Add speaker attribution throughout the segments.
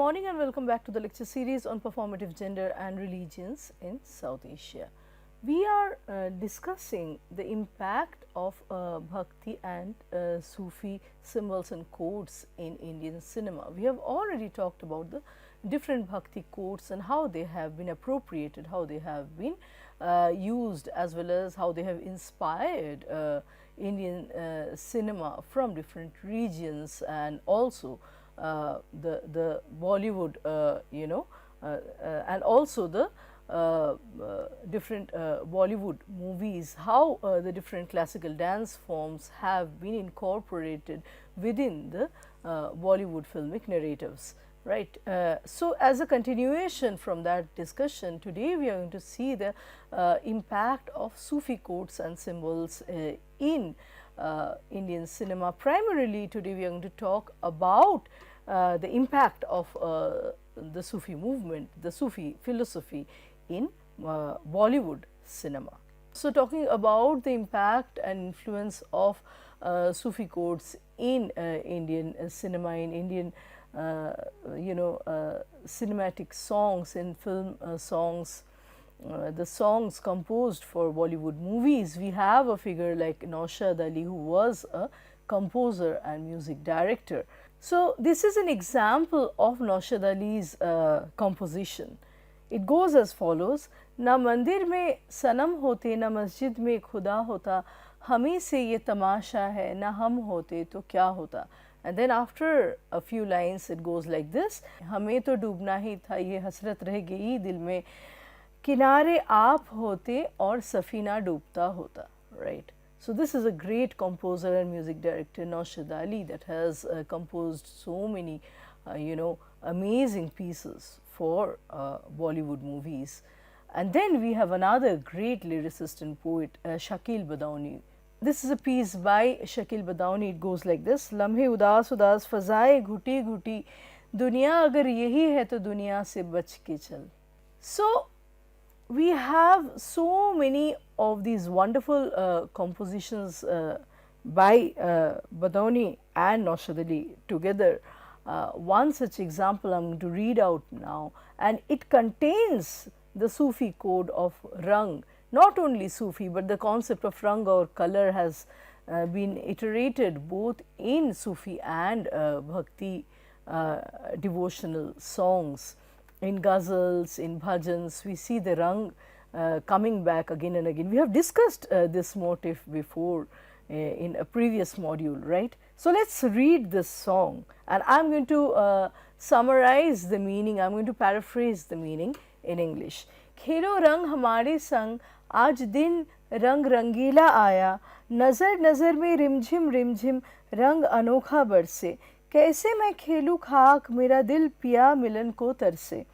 Speaker 1: morning and welcome back to the lecture series on performative gender and religions in South Asia. We are discussing the impact of Bhakti and Sufi symbols and codes in Indian cinema. We have already talked about the different Bhakti codes and how they have been appropriated, how they have been used, as well as how they have inspired Indian cinema from different regions, and also the Bollywood, and also the different Bollywood movies, how the different classical dance forms have been incorporated within the Bollywood filmic narratives. Right. So, as a continuation from that discussion, today we are going to see the impact of Sufi codes and symbols in Indian cinema. Primarily today we are going to talk about the impact of the Sufi movement, the Sufi philosophy in Bollywood cinema. So, talking about the impact and influence of Sufi codes in Indian cinema, in Indian cinematic songs, in film songs, the songs composed for Bollywood movies, we have a figure like Naushad Ali, who was a composer and music director. So, this is an example of Naushad Ali's composition. It goes as follows: ना मंदिर में सनम होते, ना मस्जिद में खुदा होता, हमी से ये तमाशा है, ना हम होते तो क्या होता. And then after a few lines it goes like this: हमें तो डूबना ही था, ये हसरत रह गई दिल में, किनारे आप होते और सफीना डूबता होता. Right. So, this is a great composer and music director, Naushad Ali, that has composed so many amazing pieces for Bollywood movies. And then we have another great lyricist and poet, Shakil Badauni. This is a piece by Shakil Badauni. It goes like this: लम्हे उदास उदास फ़ज़ाए घुटी घुटी, दुनिया अगर यही है तो दुनिया से बच के चल. So, we have so many of these wonderful compositions by Badauni and Naushad Ali together. One such example I am going to read out now, and it contains the Sufi code of Rang. Not only Sufi, but the concept of Rang or color has been iterated both in Sufi and Bhakti devotional songs. In ghazals, in bhajans, we see the Rang coming back again and again. We have discussed this motif before in a previous module, right. So, let us read this song, and I am going to summarize the meaning, I am going to paraphrase the meaning in English. खेलो रंग हमारे संग, आज दिन रंग रंगीला आया, नज़र नज़र में रिमझिम रंग अनोखा बरसे, कैसे मैं खेलूँ खाक, मेरा दिल पिया मिलन को तरसे.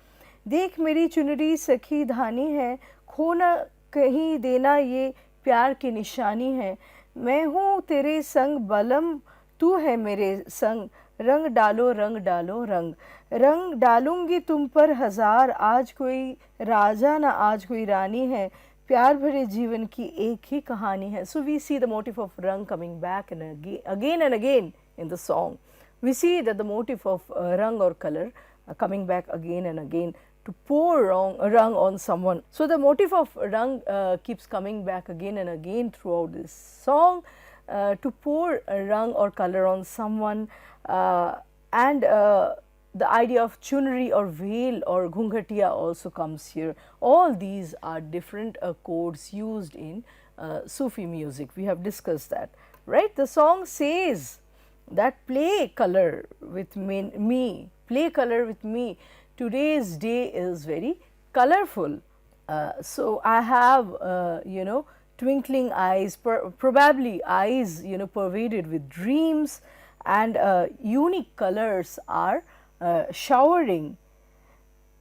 Speaker 1: देख मेरी चुनरी सखी धानी है, खो न कहीं देना ये प्यार की निशानी है. मैं हूँ तेरे संग बलम, तू है मेरे संग, रंग डालो रंग. रंग डालूंगी तुम पर हजार, आज कोई राजा ना आज कोई रानी है, प्यार भरे जीवन की एक ही कहानी है. So, we see the motif of Rang coming back and again and again in the song. We see that the motif of Rang or color coming back again and again to pour Rang on someone. So, the motif of Rang keeps coming back again and again throughout this song to pour Rang or color on someone, and the idea of chunri or veil or ghunghatiya also comes here. All these are different codes used in Sufi music. We have discussed that, right. The song says that play color with me, play color with me. Today's day is very colorful. So, I have twinkling eyes, probably eyes pervaded with dreams, and unique colors are showering.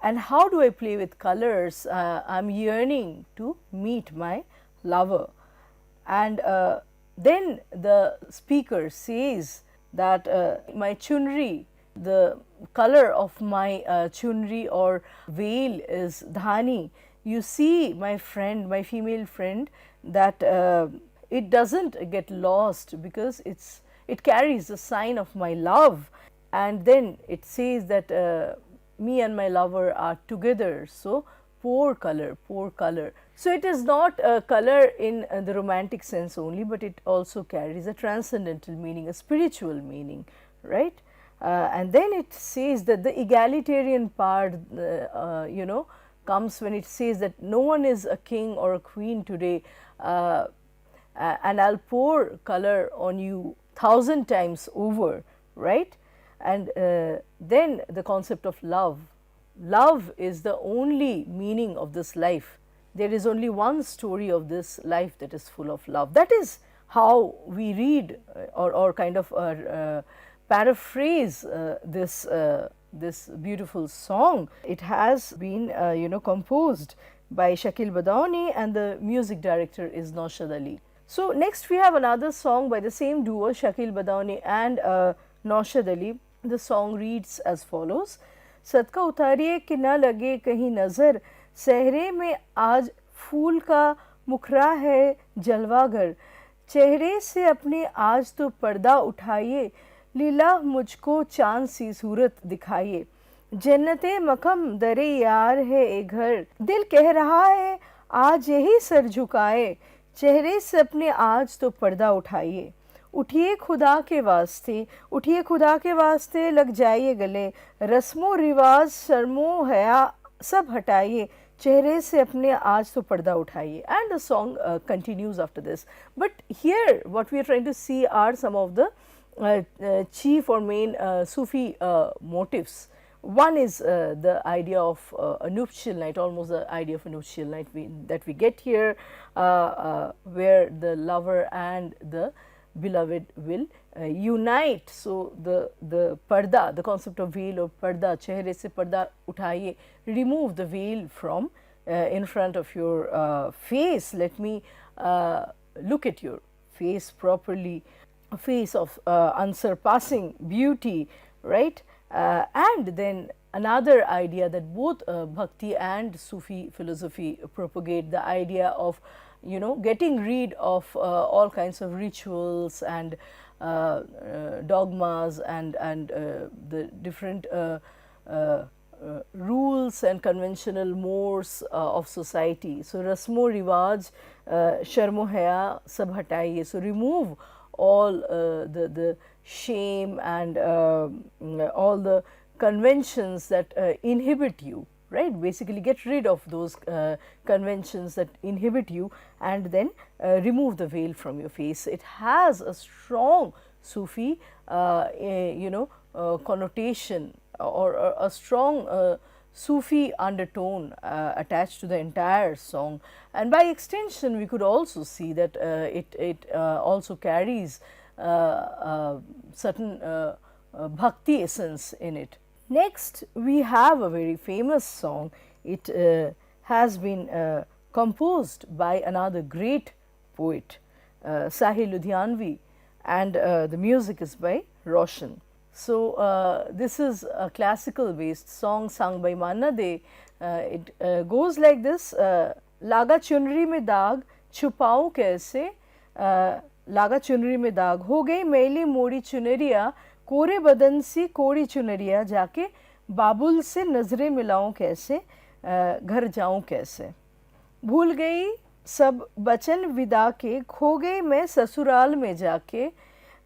Speaker 1: And how do I play with colors? I am yearning to meet my lover. And then the speaker says that my chunri, the color of my chunri or veil is dhani. You see, my friend, my female friend, that it does not get lost because it carries the sign of my love. And then it says that me and my lover are together. So, poor color, poor color. So, it is not a color in the romantic sense only, but it also carries a transcendental meaning, a spiritual meaning, right. And then it says that the egalitarian part, you know, comes when it says that no one is a king or a queen today, and I will pour color on you 1,000 times over, right. And then the concept of love. Love is the only meaning of this life. There is only one story of this life that is full of love. That is how we read or kind of paraphrase this beautiful song. It has been you know, composed by Shakil Badauni, and the music director is Naushad Ali. So, next we have another song by the same duo, Shakil Badauni and Naushad Ali. The song reads as follows: सदका उतारिए कि न लगे कहीं नज़र, सहरे में आज फूल का मुखरा है जलवागर, चेहरे से अपने आज तो पर्दा उठाइए, लीला मुझको चांद सी सूरत दिखाइए, जन्नते मकम दरे यार है ए घर, दिल कह रहा है आज यही सर झुकाए, चेहरे से अपने आज तो पर्दा उठाइए, उठिए खुदा के वास्ते, उठिए खुदा के वास्ते, लग जाइए गले, रस्मो रिवाज शर्मो हया सब हटाइए, चेहरे से अपने आज तो पर्दा उठाइए. And the song continues after this. But here what we are trying to see are some of the chief or main Sufi motifs. One is the idea of a nuptial night, almost the idea of a nuptial night that we get here, where the lover and the beloved will unite. So, the parda, the concept of veil or parda, chehre se parda uthaiye, remove the veil from in front of your face. Let me look at your face properly, a face of unsurpassing beauty, right. And then another idea that both Bhakti and Sufi philosophy propagate, the idea of, you know, getting rid of all kinds of rituals and dogmas and the different rules and conventional mores of society. So, rasmo riwaj, sharmo haya sab hataiye. So, remove all the shame and all the conventions that inhibit you, right. Basically get rid of those conventions that inhibit you, and then remove the veil from your face. It has a strong Sufi you know, connotation or a strong Sufi undertone attached to the entire song, and by extension we could also see that it also carries certain bhakti essence in it. Next we have a very famous song. It has been composed by another great poet, Sahil Ludhianvi, and the music is by Roshan. So, this is a classical based song sung by Manna De. It goes like this: लागा चुनरी में दाग छुपाऊं कैसे, लागा चुनरी में दाग हो गई मैली मोड़ी चुनरिया, कोरे बदन सी कोड़ी चुनरिया, जाके बाबुल से नजरें मिलाऊं कैसे, घर जाऊं कैसे, भूल गई सब बचन विदा के, खो गई मैं ससुराल में जाके,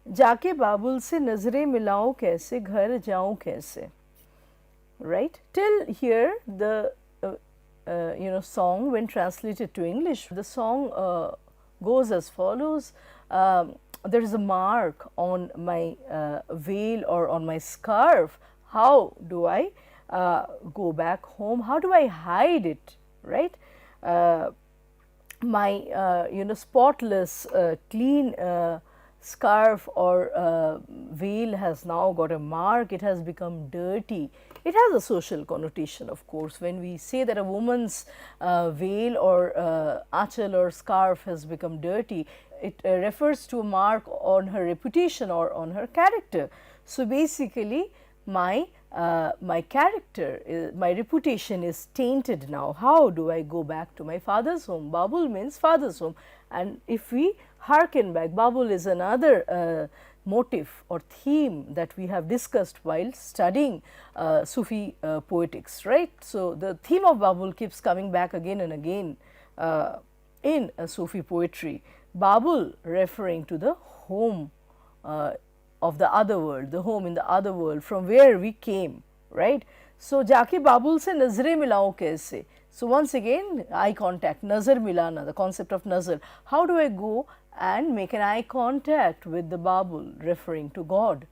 Speaker 1: जाके बाबुल से नजरें मिलाऊं कैसे, घर जाऊं कैसे. Right, till here the you know, song, when translated to English, the song goes as follows: there is a mark on my veil or on my scarf. How do I go back home? How do I hide it? Right, my you know, spotless, clean scarf or veil has now got a mark. It has become dirty. It has a social connotation, of course. When we say that a woman's veil or achal or scarf has become dirty, it refers to a mark on her reputation or on her character. So, basically my character, my reputation is tainted now. How do I go back to my father's home? Babul means father's home, and if we hearken back, Babul is another motif or theme that we have discussed while studying Sufi poetics, right. So, the theme of Babul keeps coming back again and again in Sufi poetry. Babul referring to the home of the other world, the home in the other world from where we came, right. So, जाके बाबुल से नजरें मिलाऊं कैसे. So, once again eye contact, nazar milana, the concept of nazar. How do I go and make an eye contact with the Babul, referring to God.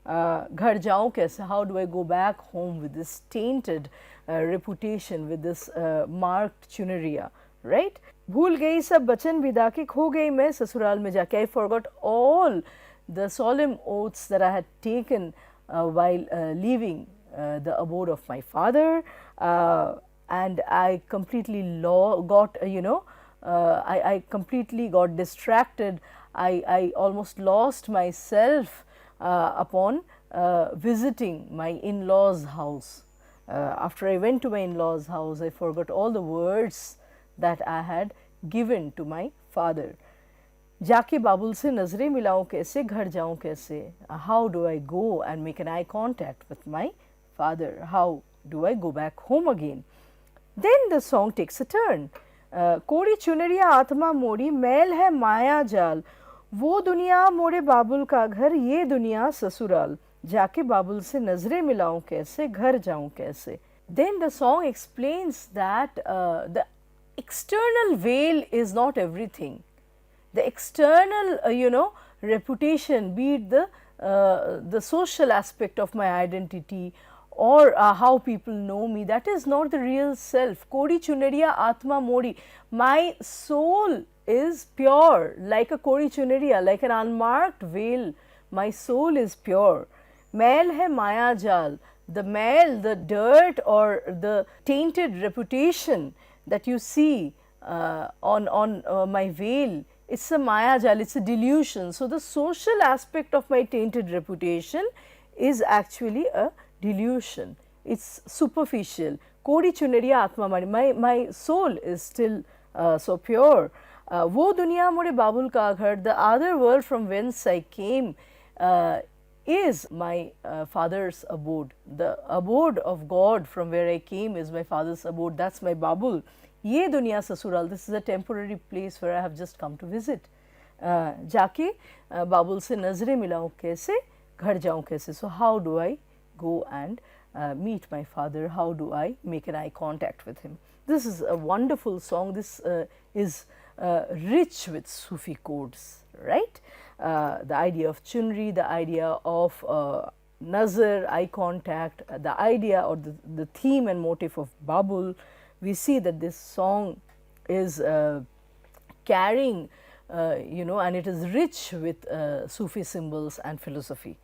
Speaker 1: Ghar jaun kaise, how do I go back home with this tainted reputation, with this marked chunaria, right. भूल गई सब बचन विदा के, खो गई मैं ससुराल में जाके. I forgot all the solemn oaths that I had taken while leaving the abode of my father, and I completely I completely got distracted. I almost lost myself upon visiting my in-laws' house. After I went to my in-laws' house, I forgot all the words that I had given to my father. जाके बाबुल से नजरें मिलाऊं कैसे, घर जाऊं कैसे. How do I go and make an eye contact with my father? How do I go back home again? Then the song takes a turn. कोड़ी चुनरिया आत्मा मोड़ी, मैल है माया जाल, वो दुनिया मोरे बाबुल का घर, ये दुनिया ससुराल. जाके बाबुल से नजरें मिलाऊं कैसे, घर जाऊं कैसे. Then the song explains that the external veil is not everything. The external, reputation, be it the social aspect of my identity or how people know me, that is not the real self. Kodi chunariya atma modi. My soul is pure, like a kodi chunariya, like an unmarked veil. My soul is pure. Mail hai maya jal. The mail, the dirt or the tainted reputation that you see on my veil, it's a maya jal, it's a delusion. So, the social aspect of my tainted reputation is actually a delusion, it's superficial. Kodi chunariya atma mani, my soul is still so pure. Wo duniya more babul ka ghar, the other world from whence I came is my father's abode. The abode of God from where I came is my father's abode, that is my Babul. Ye duniya sasural, this is a temporary place where I have just come to visit. जाके बाबुल से नजरें मिलाऊं कैसे, घर जाऊं कैसे. So, how do I go and meet my father, how do I make an eye contact with him. This is a wonderful song, this is rich with Sufi codes, right. The idea of chunri, the idea of nazar, eye contact, the idea or the theme and motif of Babul. We see that this song is carrying, and it is rich with Sufi symbols and philosophy.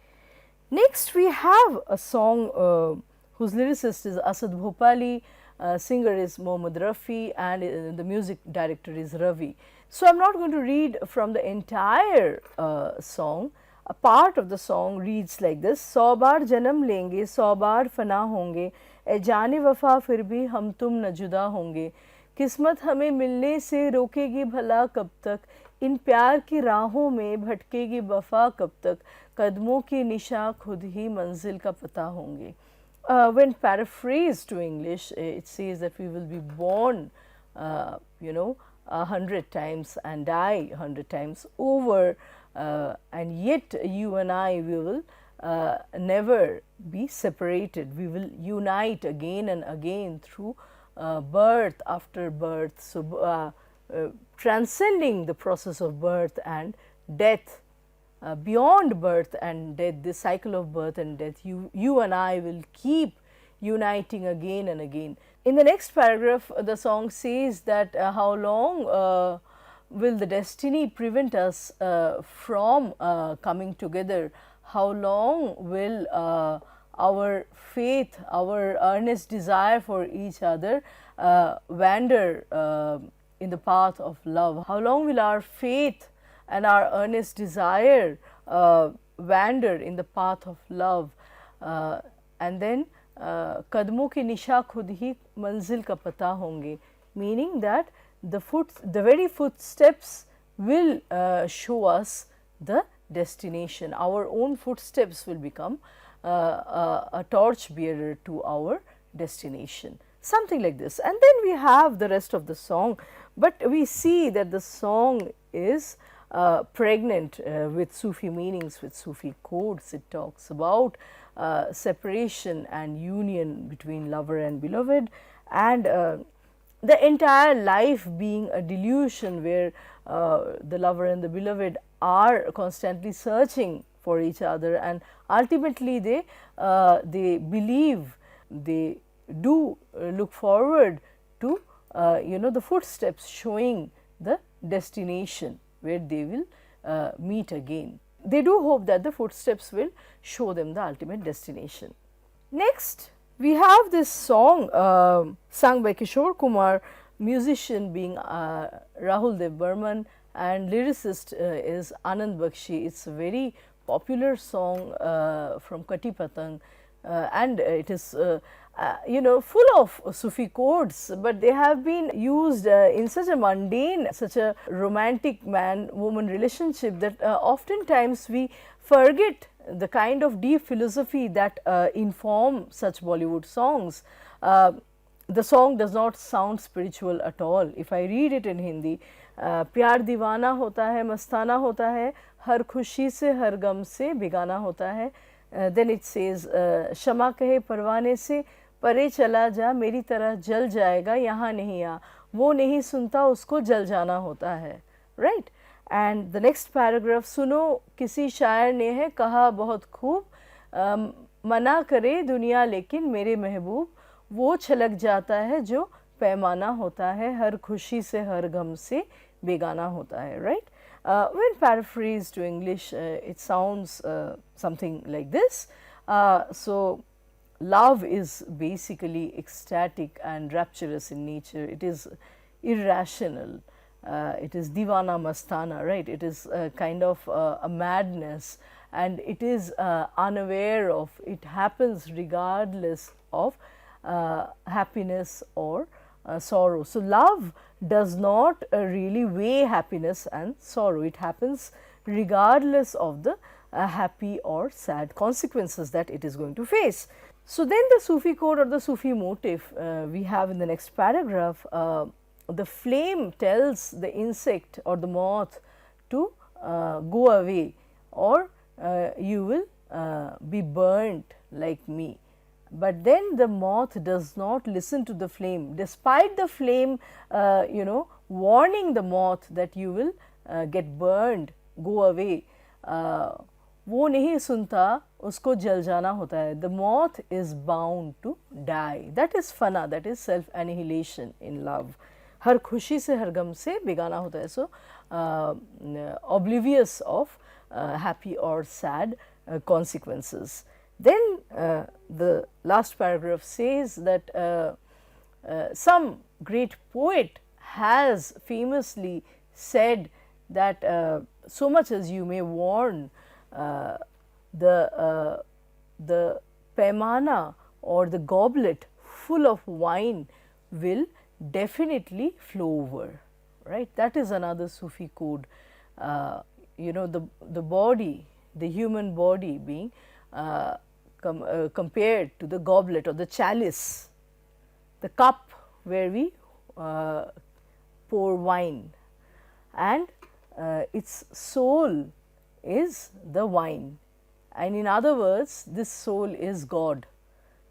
Speaker 1: Next, we have a song whose lyricist is Asad Bhopali, singer is Mohammad Rafi, and the music director is Ravi. So, I am not going to read from the entire song. A part of the song reads like this: 100 बार जन्म लेंगे, 100 बार फना होंगे, ए जाने वफा फिर भी हम तुम न जुदा होंगे, किस्मत हमें मिलने से रोकेगी भला कब तक, इन प्यार की राहों में भटकेगी वफा कब तक, कदमों की निशा खुद ही मंजिल का पता होंगे. When paraphrased to English, it says that we will be born, 100 times and die 100 times over, and yet you and I, we will never be separated. We will unite again and again through birth after birth. So, transcending the process of birth and death, beyond birth and death, this cycle of birth and death, you and I will keep uniting again and again. In the next paragraph, the song says that how long will the destiny prevent us from coming together? How long will our faith, our earnest desire for each other wander in the path of love? How long will our faith and our earnest desire wander in the path of love? And then कदमों की निशा खुद ही मंजिल का पता होंगे, meaning that the very footsteps will show us the destination. Our own footsteps will become a torch bearer to our destination, something like this. And then we have the rest of the song, but we see that the song is pregnant with Sufi meanings, with Sufi codes. It talks about separation and union between lover and beloved, and the entire life being a delusion where the lover and the beloved are constantly searching for each other, and ultimately they believe, they do look forward to the footsteps showing the destination where they will meet again. They do hope that the footsteps will show them the ultimate destination. Next, we have this song sung by Kishore Kumar, musician being Rahul Dev Burman, and lyricist is Anand Bakshi. It's a very popular song from Kati Patang, and it is full of Sufi codes, but they have been used in such a mundane, such a romantic man-woman relationship that oftentimes we forget the kind of deep philosophy that inform such Bollywood songs. The song does not sound spiritual at all. If I read it in Hindi, प्यार दीवाना होता है, मस्ताना होता है, हर खुशी से हर गम से बेगाना होता है. Then it says, शमा कहे परवाने से परे चला जा, मेरी तरह जल जाएगा, यहाँ नहीं आ, वो नहीं सुनता उसको जल जाना होता है. Right? And the next paragraph, सुनो किसी शायर ने है कहा बहुत खूब, मना करे दुनिया लेकिन मेरे महबूब, वो छलक जाता है जो पैमाना होता है, हर खुशी से हर गम से बेगाना होता है. Right? When paraphrased to English, it sounds something like this. So, love is basically ecstatic and rapturous in nature. It is irrational. It is divana mastana, right? It is kind of a madness, and it is unaware of, it happens regardless of happiness or sorrow. So, love does not really weigh happiness and sorrow. It happens regardless of the happy or sad consequences that it is going to face. So, then the Sufi code or the Sufi motif we have in the next paragraph. The flame tells the insect or the moth to go away, or you will be burnt like me. But then the moth does not listen to the flame, despite the flame warning the moth that you will get burned, go away. वो नहीं सुनता, उसको जल जाना होता है. The moth is bound to die. That is fana, that is self annihilation in love. हर खुशी से हर गम से बेगाना होता है. So, oblivious of happy or sad consequences. Then the last paragraph says that some great poet has famously said that so much as you may warn, the paimana or the goblet full of wine will definitely flow over, right. That is another Sufi code. The body, the human body being compared to the goblet or the chalice, the cup where we pour wine, and its soul is the wine, and in other words this soul is God.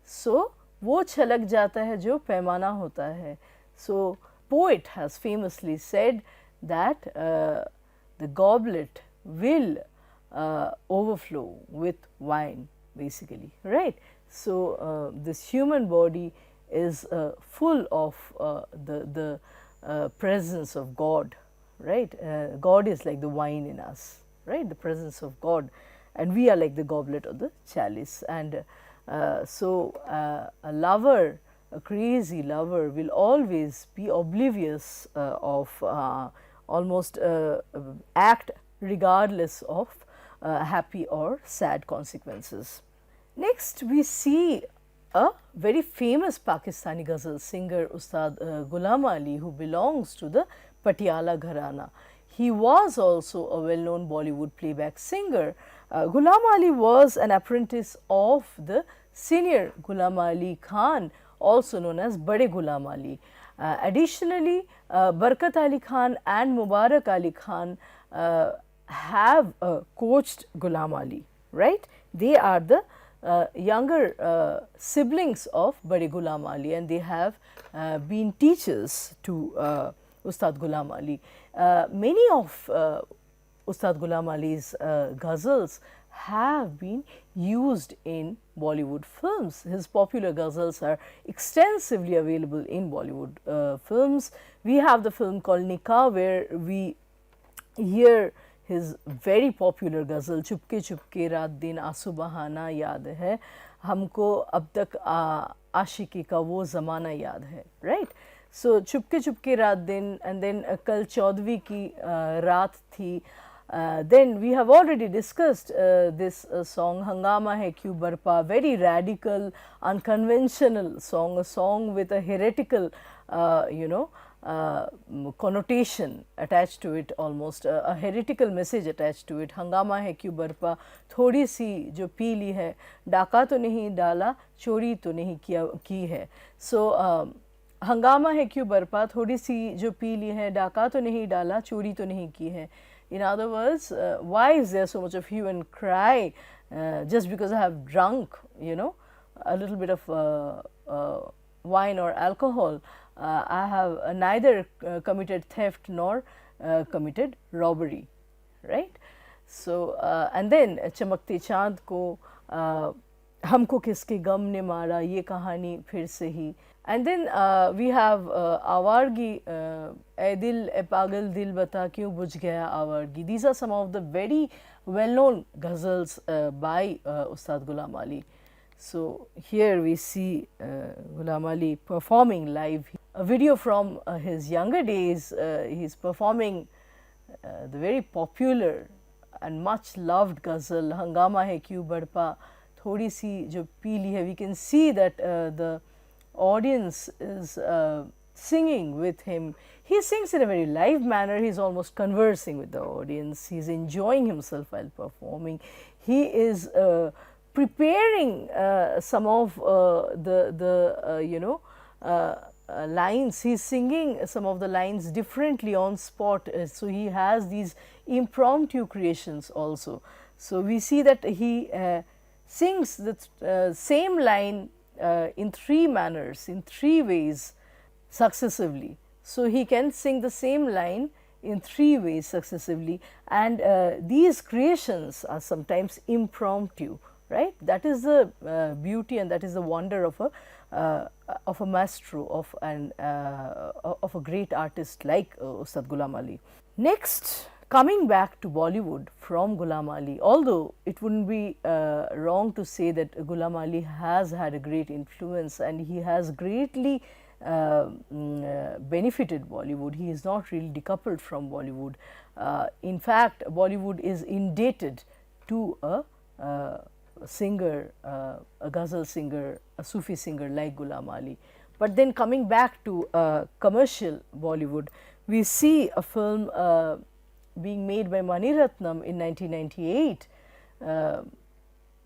Speaker 1: So, वो छलक जाता है जो पैमाना होता है. So, poet has famously said that the goblet will overflow with wine, basically, right. So, this human body is full of the presence of God, right. God is like the wine in us, right, the presence of God, and we are like the goblet or the chalice. And so, a lover, a crazy lover will always be oblivious of almost act regardless of happy or sad consequences. Next, we see a very famous Pakistani ghazal singer, Ustad Ghulam Ali, who belongs to the Patiala Gharana. he was also a well-known Bollywood playback singer. Ghulam Ali was an apprentice of the senior Ghulam Ali Khan, also known as Bade Ghulam Ali. Additionally, Barkat Ali Khan and Mubarak Ali Khan have coached Ghulam Ali, right? They are the younger siblings of Bade Ghulam Ali, and they have been teachers to Ustad Ghulam Ali. Many of Ustad Ghulam Ali's ghazals have been used in Bollywood films. His popular ghazals are extensively available in Bollywood films. We have the film called Nikah, where we hear his very popular ghazal Chupke Chupke रात दिन आंसू बहाना याद है हमको अब तक आशिकी का वो ज़माना याद है, right? So चुपके चुपके रात दिन, and then कल 14वीं की रात थी. Then we have already discussed this song Hangama Hai Kyun Barpa, very radical, unconventional song, a song with a heretical connotation attached to it, almost a heretical message attached to it. Hangama hai kyun barpa, थोड़ी सी जो P ली है, डाका तो नहीं डाला, चोरी तो नहीं की है. So हंगामा है क्यों बरपा, थोड़ी सी जो पी ली है, डाका तो नहीं डाला, चोरी तो नहीं की है. In other words, why is there so much of hue and cry just because I have drunk, a little bit of wine or alcohol? I have neither committed theft nor committed robbery, right? So and then चमकते चाँद को हमको किसके गम ने मारा, ये कहानी फिर से ही. And then we have आवारगी, ए दिल ए पागल दिल बता क्यों बुझ गया आवारगी. These are some of the very well-known ghazals by Ustad Ghulam Ali. So here we see Ghulam Ali performing live. A video from his younger days, he is performing the very popular and much loved ghazal Hangama Hai Kyun Badpa, Thodi Si Jo Pee Li Hai. We can see that the audience is singing with him. He sings in a very live manner. He is almost conversing with the audience. He is enjoying himself while performing. He is preparing some of the lines. He is singing some of the lines differently on spot. So he has these impromptu creations also. So we see that he sings the same line in three manners, in three ways successively. So he can sing the same line in three ways successively, and these creations are sometimes impromptu, right? That is the beauty and that is the wonder of a maestro, of a great artist like Ustad Ghulam Ali. Next, coming back to Bollywood from Ghulam Ali, although it wouldn't be wrong to say that Ghulam Ali has had a great influence and he has greatly benefited Bollywood. He is not really decoupled from Bollywood. In fact, Bollywood is indebted to a singer, a ghazal singer, a Sufi singer like Ghulam Ali. But then coming back to commercial Bollywood, we see a film being made by Mani Ratnam in 1998,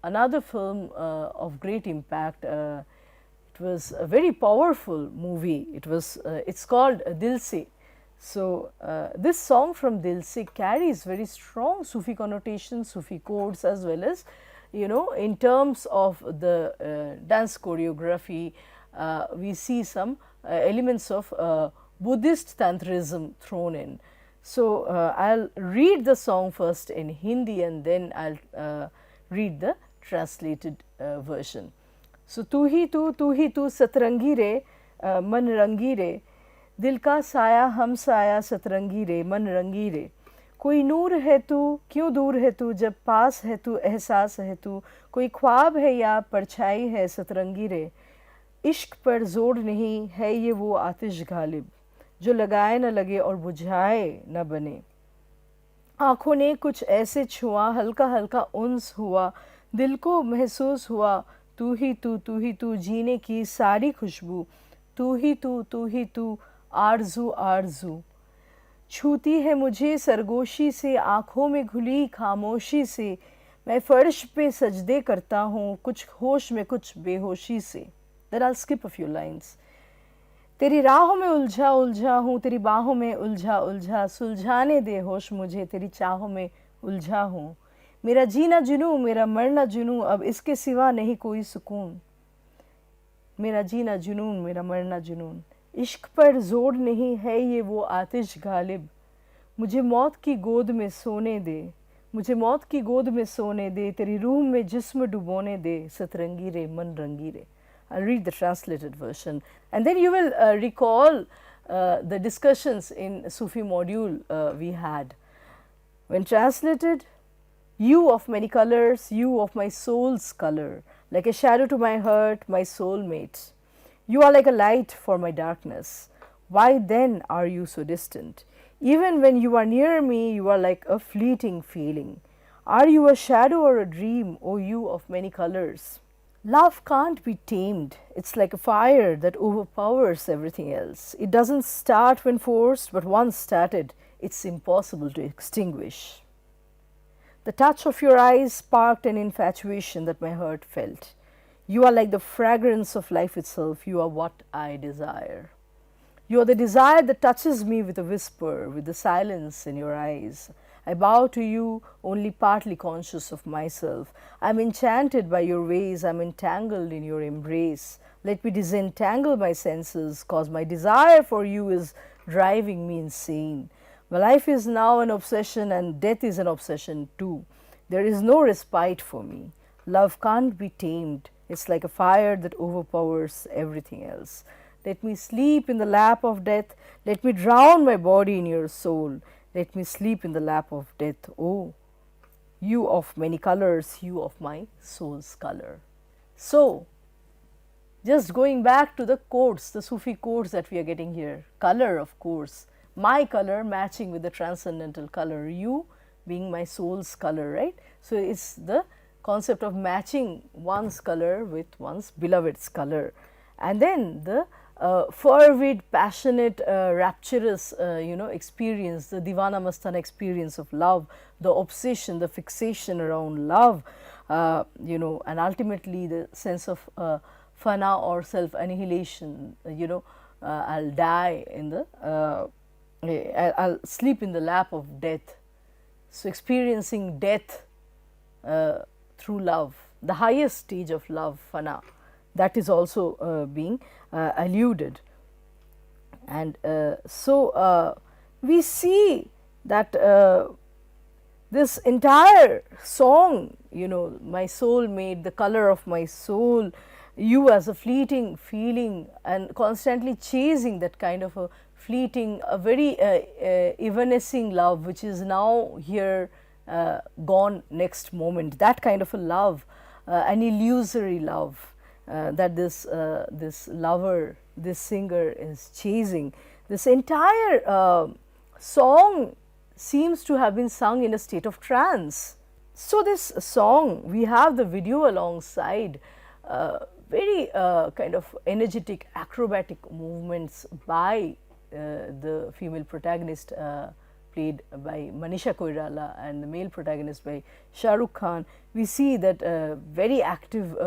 Speaker 1: another film of great impact. It was a very powerful movie. It's called Dil Se. So this song from Dil Se carries very strong Sufi connotations, Sufi codes, as well as in terms of the dance choreography, we see some elements of Buddhist tantrism thrown in. So I'll read the song first in Hindi and then I'll read the translated version. So तू ही तू सतरंगी रे मन रंगी रे, दिल का साया हम साया सतरंगी रे मन रंगी रे, कोई नूर है तू क्यों दूर है तू, जब पास है तू एहसास है तू, कोई ख्वाब है या परछाई है सतरंगी रे, इश्क पर जोर नहीं है ये वो आतिश गालिब, जो लगाए न लगे और बुझाए न बने, आँखों ने कुछ ऐसे छुआ हल्का हल्का उन्स हुआ, दिल को महसूस हुआ तू ही तू जीने की सारी खुशबू, तू ही तू आरज़ू आरज़ू, छूती है मुझे सरगोशी से, आँखों में घुली खामोशी से, मैं फर्श पे सजदे करता हूँ, कुछ होश में कुछ बेहोशी से. Then I'll skip a few lines. तेरी राहों में उलझा उलझा हूँ, तेरी बाहों में उलझा उलझा, सुलझाने दे होश मुझे, तेरी चाहों में उलझा हूँ. मेरा जीना जुनूँ, मेरा मरना जुनूँ, अब इसके सिवा नहीं कोई सुकून. मेरा जीना जुनून, मेरा मरना जुनून. इश्क पर जोर नहीं है ये वो आतिश गालिब. मुझे मौत की गोद में सोने दे, मुझे मौत की गोद में सोने दे, तेरी रूह में जिस्म डुबोने दे, सतरंगी रे मन रंगी रे. I'll read the translated version, and then you will recall the discussions in Sufi module we had. When translated, you of many colors, you of my soul's color, like a shadow to my heart, my soulmate. You are like a light for my darkness. Why then are you so distant? Even when you are near me, you are like a fleeting feeling. Are you a shadow or a dream, O you of many colors? Love can't be tamed. It's like a fire that overpowers everything else. It doesn't start when forced, but once started, it's impossible to extinguish. The touch of your eyes sparked an infatuation that my heart felt. You are like the fragrance of life itself. You are what I desire. You are the desire that touches me with a whisper, with the silence in your eyes. I bow to you, only partly conscious of myself. I am enchanted by your ways, I am entangled in your embrace. Let me disentangle my senses, cause my desire for you is driving me insane. My life is now an obsession and death is an obsession too. There is no respite for me. Love can't be tamed. It's like a fire that overpowers everything else. Let me sleep in the lap of death. Let me drown my body in your soul. Let me sleep in the lap of death. Oh, you of many colors, you of my soul's color. So, just going back to the quotes, the Sufi quotes that we are getting here. Color, of course. My color matching with the transcendental color. You being my soul's color, right? So, it's the concept of matching one's color with one's beloved's color. And then the fervid, passionate, rapturous, experience, the Divana Mastana experience of love, the obsession, the fixation around love, and ultimately the sense of fana or self-annihilation, I'll die in the, I'll sleep in the lap of death. So, experiencing death through love, the highest stage of love, fana, that is also being alluded. And so, we see that this entire song, my soulmate, the color of my soul, you as a fleeting feeling and constantly chasing that kind of a fleeting, a very evanescing love which is now here, gone next moment, that kind of a love, an illusory love. That this lover, this singer is chasing. This entire song seems to have been sung in a state of trance. So, this song, we have the video alongside, very kind of energetic, acrobatic movements by the female protagonist played by Manisha Koirala and the male protagonist by Shah Rukh Khan. We see that very active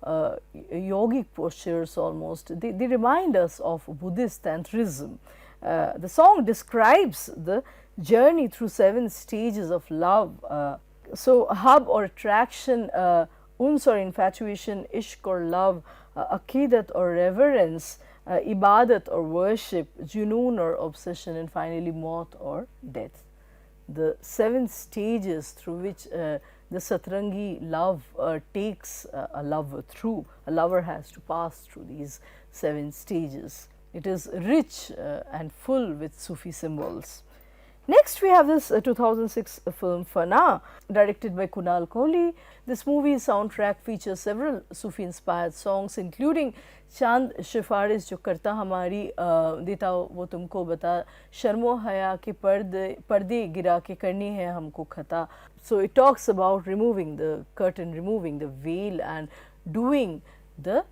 Speaker 1: yogic postures almost, they remind us of Buddhist Tantrism. The song describes the journey through 7 stages of love. So, hub or attraction, uns or infatuation, ishq or love, aqidat or reverence, ibadat or worship, junoon or obsession, and finally maut or death. The 7 stages through which the Satrangi love takes a lover through. A lover has to pass through these 7 stages. It is rich and full with Sufi symbols. Next, we have this 2006 film Fana, directed by Kunal Kohli. This movie's soundtrack features several Sufi-inspired songs, including Chand Sifaris Jo Karta Hamari Deta Wo Tumko Bata, Sharmo Haya Ke Parde Gira Ke Karni Hai Humko Khata. So, it talks about removing the curtain, removing the veil and doing the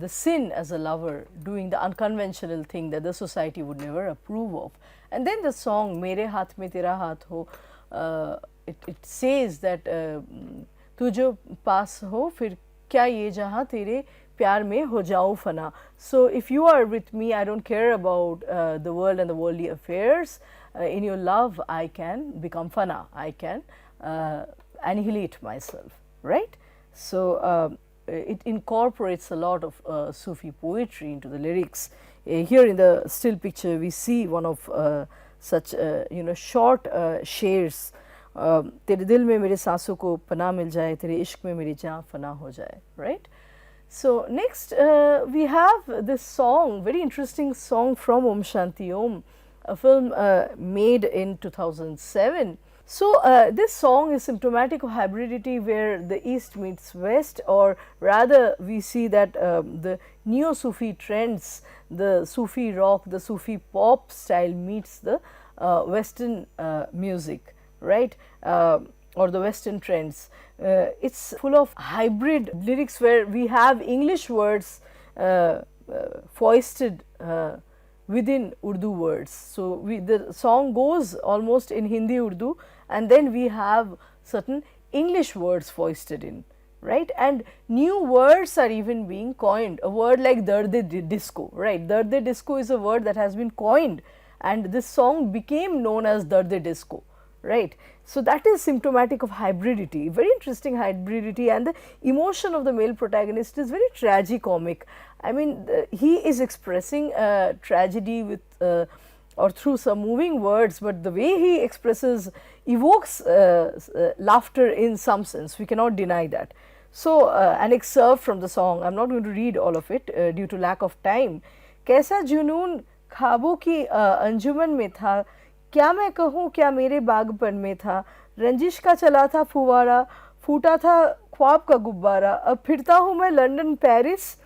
Speaker 1: sin as a lover, doing the unconventional thing that the society would never approve of. And then the song Mere Haath Mein Tera Haath Ho, it says that tu jo paas ho fir kya ye jahan tere प्यार में हो जाऊं फना. So if you are with me, I don't care about the world and the worldly affairs. In your love, I can become fana. I can annihilate myself, right? So it incorporates a lot of Sufi poetry into the lyrics. Here in the still picture, we see one of such short shares. तेरे दिल में मेरे सांसों को पनाह मिल जाए, तेरे इश्क में मेरी जान फना हो जाए, right? So next we have this song, very interesting song from Om Shanti Om, a film made in 2007. So this song is symptomatic of hybridity where the East meets West, or rather we see that the neo-Sufi trends, the Sufi rock, the Sufi pop style meets the Western music, right? Or the Western trends. It's full of hybrid lyrics where we have English words foisted within Urdu words. So the song goes almost in Hindi Urdu, and then we have certain English words foisted in, right? And new words are even being coined. A word like Darde Disco, right? Darde Disco is a word that has been coined, and this song became known as Darde Disco, right? So that is symptomatic of hybridity, very interesting hybridity, and the emotion of the male protagonist is very tragicomic. I mean, he is expressing tragedy with or through some moving words, but the way he expresses evokes laughter in some sense. We cannot deny that. So an excerpt from the song, I am not going to read all of it due to lack of time. कैसा जुनून ख्वाबों की अंजुमन में था, क्या मैं कहूँ क्या मेरे बागपन में था, रंजिश का चला था फुवारा, फूटा था ख्वाब का गुब्बारा, अब फिरता हूँ मैं London Paris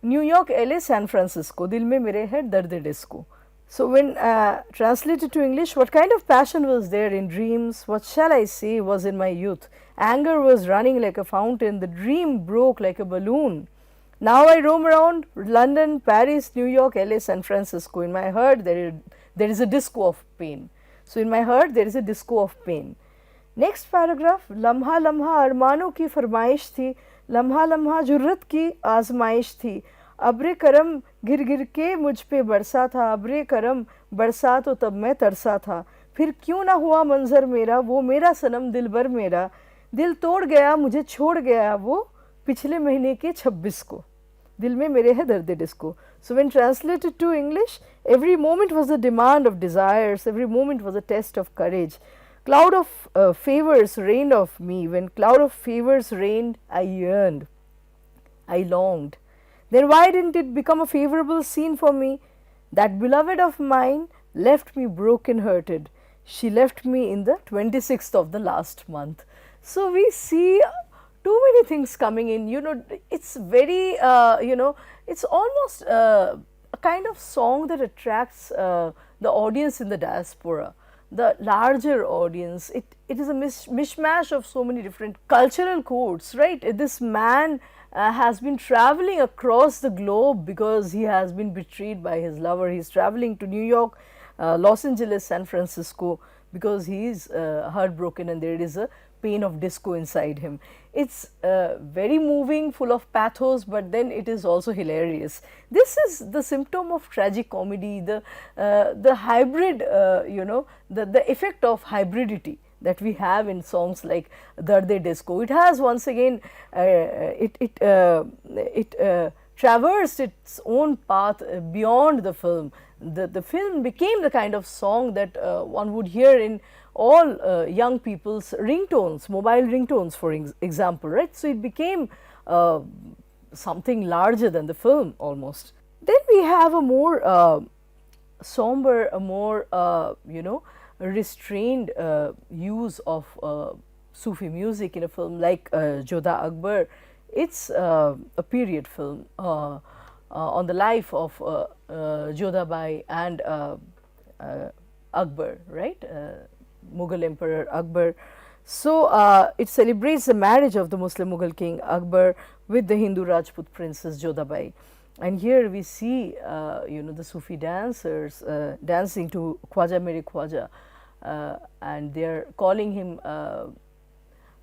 Speaker 1: New York LA San Francisco, दिल में मेरे है दर्द disco. So when translated to English, what kind of passion was there in dreams, what shall I say, was in my youth. Anger was running like a fountain, the dream broke like a balloon. Now I roam around London, Paris, New York, LA, San Francisco. In my heart there is a disco of pain. So in my heart there is a disco of pain. Next paragraph, लम्हा लम्हा अरमानों की फरमाइश थी, लम्हा लम्हा जुर्रत की आजमाइश थी, अब्रे करम गिर गिर के मुझ पे बरसा था, अब्रे करम बरसा तो तब मैं तरसा था, फिर क्यों ना हुआ मंजर मेरा, वो मेरा सनम दिल भर मेरा, दिल तोड़ गया मुझे छोड़ गया वो पिछले महीने के 26 को, दिल में मेरे है दर्द disco. So when translated to English, every moment was a demand of desires, every moment was a test of courage. Cloud of favors rained off me, when cloud of favors rained, I yearned, I longed. Then why didn't it become a favorable scene for me? That beloved of mine left me broken hearted. She left me in the 26th of the last month. So we see too many things coming in, it's very, it's almost a kind of song that attracts the audience in the diaspora, the larger audience. It is a mishmash of so many different cultural codes, right? This man has been traveling across the globe because he has been betrayed by his lover. He is traveling to New York, Los Angeles, San Francisco because he is heartbroken and there is a pain of disco inside him. It's very moving, full of pathos, but then it is also hilarious. This is the symptom of tragic comedy, the hybrid, the effect of hybridity that we have in songs like Darde Disco. It has once again, it traversed its own path beyond the film. The film became the kind of song that one would hear in all young people's ringtones, mobile ringtones for example, right. So it became something larger than the film almost. Then we have a more somber, a more restrained use of Sufi music in a film like Jodha Akbar. It's a period film on the life of Jodha Bai and Akbar, right, Mughal Emperor Akbar. So, it celebrates the marriage of the Muslim Mughal king Akbar with the Hindu Rajput princess Jodhabai. And here we see the Sufi dancers dancing to Khwaja Mere Khwaja, and they are calling him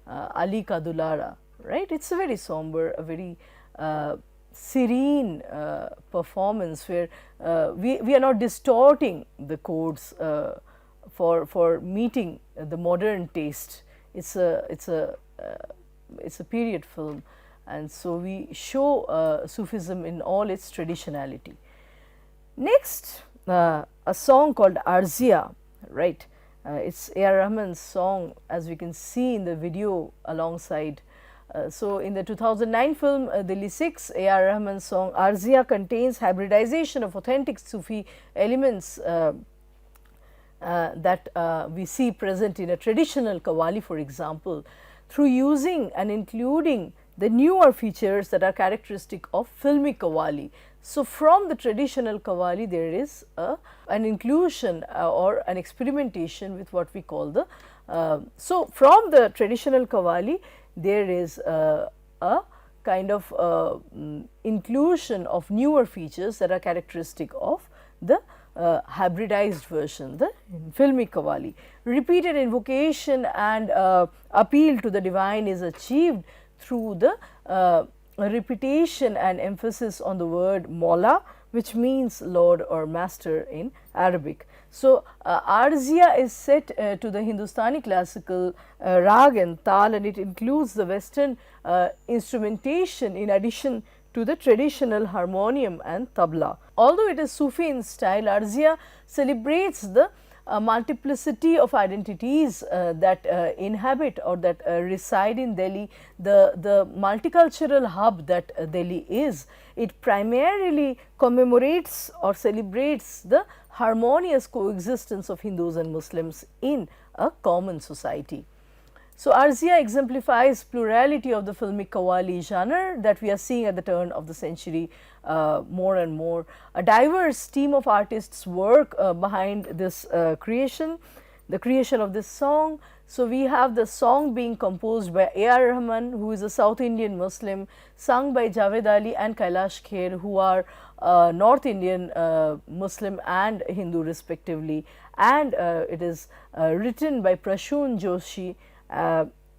Speaker 1: Ali Ka Dulara, right. It is a very somber, a very serene performance where we are not distorting the chords for meeting the modern taste. It's a period film, and so we show Sufism in all its traditionality. Next, a song called Arzia, right. It's A.R. Rahman's song, as we can see in the video alongside. So, in the 2009 film Delhi 6, A.R. Rahman's song Arzia contains hybridization of authentic Sufi elements that we see present in a traditional qawwali, for example, through using and including the newer features that are characteristic of filmic qawwali. So, from the traditional qawwali there is an inclusion or an experimentation with what we call the so, from the traditional qawwali there is a kind of inclusion of newer features that are characteristic of the hybridized version, the filmic qawwali. Repeated invocation and appeal to the divine is achieved through the repetition and emphasis on the word Mawla, which means Lord or Master in Arabic. So, Arzia is set to the Hindustani classical rag and tal, and it includes the western instrumentation in addition to the traditional harmonium and tabla. Although it is Sufi in style, Arzia celebrates the multiplicity of identities that inhabit or that reside in Delhi, the multicultural hub that Delhi is. It primarily commemorates or celebrates the harmonious coexistence of Hindus and Muslims in a common society. So, Arzia exemplifies plurality of the filmic qawwali genre that we are seeing at the turn of the century more and more. A diverse team of artists work behind this creation, the creation of this song. So, we have the song being composed by A.R. Rahman, who is a South Indian Muslim, sung by Javed Ali and Kailash Kher, who are North Indian Muslim and Hindu respectively, and it is written by Prashun Joshi,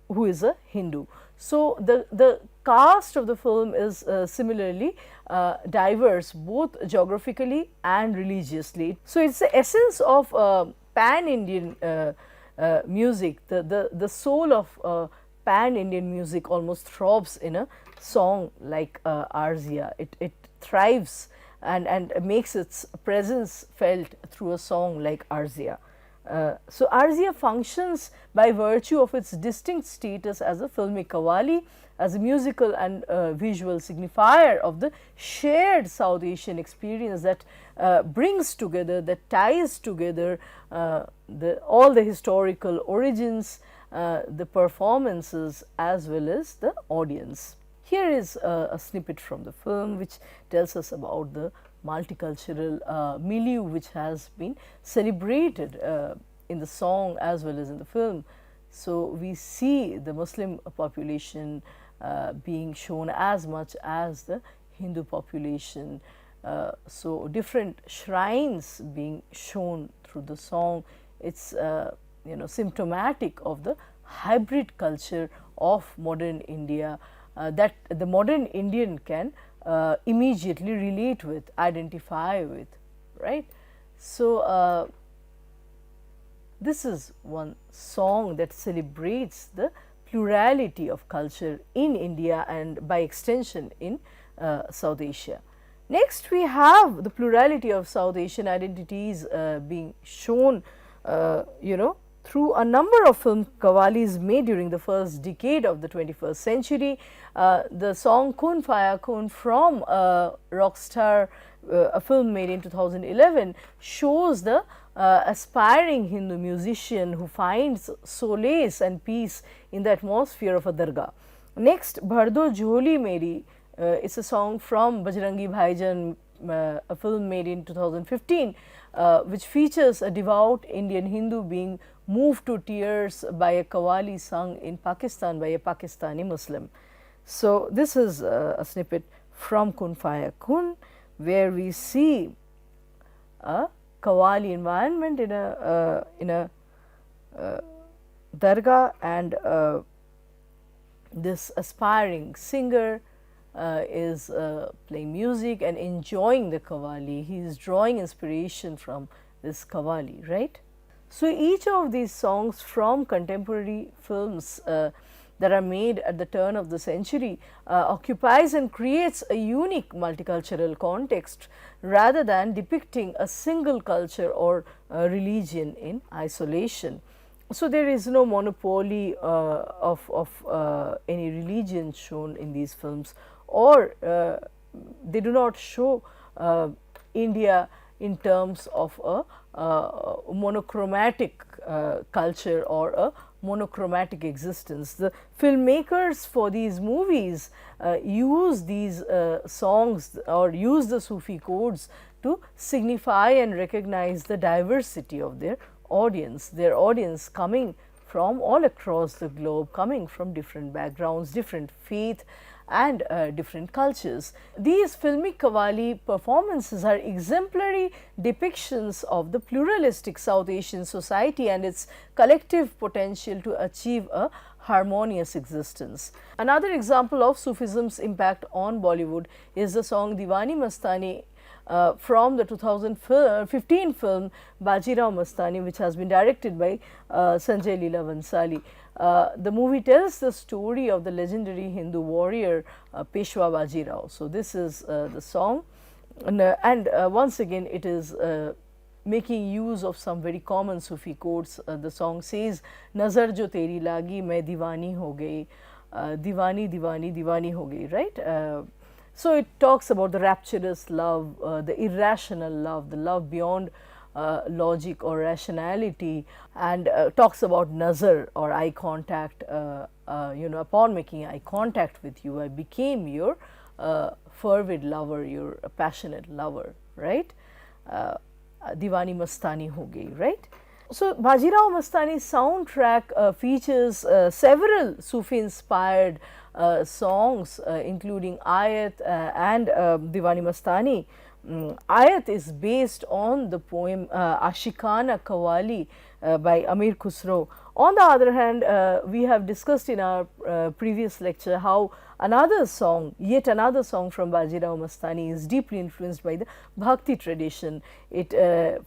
Speaker 1: who is a Hindu. So, the cast of the film is similarly diverse both geographically and religiously. So, it is the essence of pan-Indian music, the soul of pan-Indian music almost throbs in a song like Arzia. It thrives and makes its presence felt through a song like Arzia. So, Arzia functions by virtue of its distinct status as a filmic qawwali, as a musical and visual signifier of the shared South Asian experience that brings together, that ties together all the historical origins, the performances as well as the audience. Here is a snippet from the film which tells us about the multicultural milieu which has been celebrated in the song as well as in the film. So, we see the Muslim population being shown as much as the Hindu population. So, different shrines being shown through the song. It is symptomatic of the hybrid culture of modern India that the modern Indian can immediately relate with, identify with, right. So, this is one song that celebrates the plurality of culture in India and by extension in South Asia. Next, we have the plurality of South Asian identities being shown, through a number of film qawwalis made during the first decade of the 21st century. The song Kun Faya Kun from Rockstar, a film made in 2011, shows the aspiring Hindu musician who finds solace and peace in the atmosphere of a dargah. Next, Bhardo Jholi Meri, it's a song from Bajrangi Bhaijaan, a film made in 2015, which features a devout Indian Hindu being moved to tears by a qawwali sung in Pakistan by a Pakistani Muslim. So, this is a snippet from Kun Faya Kun, where we see a qawwali environment in a dargah, and this aspiring singer is playing music and enjoying the qawwali. He is drawing inspiration from this qawwali, right. So, each of these songs from contemporary films that are made at the turn of the century occupies and creates a unique multicultural context rather than depicting a single culture or religion in isolation. So, there is no monopoly of any religion shown in these films, or they do not show India in terms of a monochromatic culture or a monochromatic existence. The filmmakers for these movies use these songs or use the Sufi codes to signify and recognize the diversity of their audience coming from all across the globe, coming from different backgrounds, different faith and different cultures. These filmic qawwali performances are exemplary depictions of the pluralistic South Asian society and its collective potential to achieve a harmonious existence. Another example of Sufism's impact on Bollywood is the song Diwani Mastani from the 2015 film Bajirao Mastani, which has been directed by Sanjay Leela Vansali. The movie tells the story of the legendary Hindu warrior Peshwa Bajirao. So, this is the song, and once again it is making use of some very common Sufi quotes. The song says, Nazar jo teri lagi main diwani ho gayi, diwani diwani diwani ho gayi, right. So, it talks about the rapturous love, the irrational love, the love beyond logic or rationality, and talks about nazar or eye contact. Upon making eye contact with you, I became your fervid lover, your passionate lover, right. Diwani Mastani ho gayi, right. So, Bajirao Mastani soundtrack features several Sufi inspired songs including Ayat and Diwani Mastani. Ayat is based on the poem Ashikana Qawwali by Amir Khusro. On the other hand, we have discussed in our previous lecture how another song, yet another song from Bajirao Mastani is deeply influenced by the Bhakti tradition. It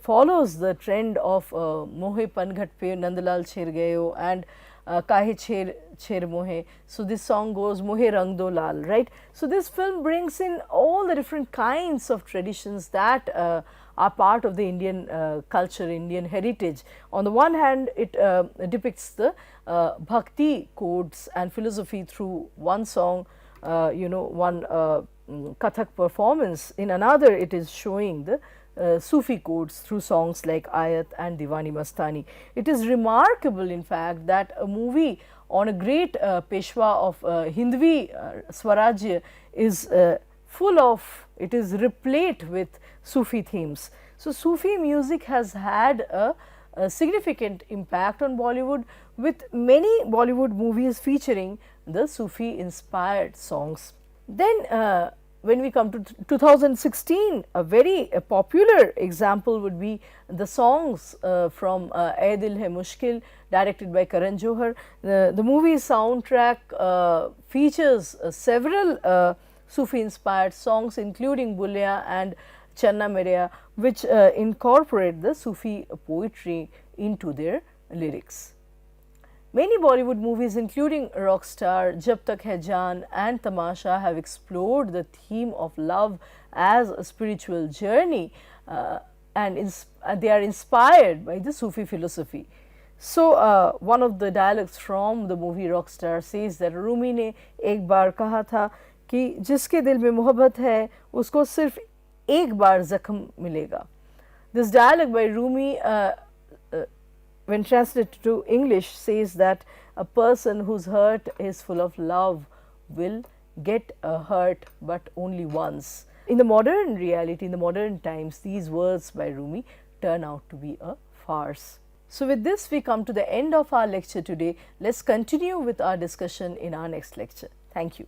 Speaker 1: follows the trend of Mohe Panghat Pe Nandlal Chher Gayo and Kahe Chher Mohe. So, this song goes Mohe Rang Do Lal, right. So, this film brings in all the different kinds of traditions that are part of the Indian culture, Indian heritage. On the one hand, it depicts the bhakti codes and philosophy through one song, one Kathak performance. In another, it is showing the Sufi codes through songs like Ayat and Diwani Mastani. It is remarkable, in fact, that a movie on a great Peshwa of Hindvi Swarajya is full of, it is replete with Sufi themes. So, Sufi music has had a significant impact on Bollywood, with many Bollywood movies featuring the Sufi inspired songs. Then when we come to 2016, a very popular example would be the songs from Ae Dil Hai Mushkil, directed by Karan Johar. The movie soundtrack features several Sufi inspired songs, including Bulya and Channa Mereya, which incorporate the Sufi poetry into their lyrics. Many Bollywood movies, including Rockstar, Jab Tak Hai Jaan and Tamasha, have explored the theme of love as a spiritual journey, and they are inspired by the Sufi philosophy. So, one of the dialogues from the movie Rockstar says that Rumi ne ek baar kaha tha कि जिसके दिल में मोहब्बत है उसको सिर्फ एक बार ज़ख्म मिलेगा. This dialogue by Rumi, when translated to English, says that a person whose heart is full of love will get a hurt, but only once. In the modern reality, in the modern times, these words by Rumi turn out to be a farce. So, with this we come to the end of our lecture today. Let us continue with our discussion in our next lecture. Thank you.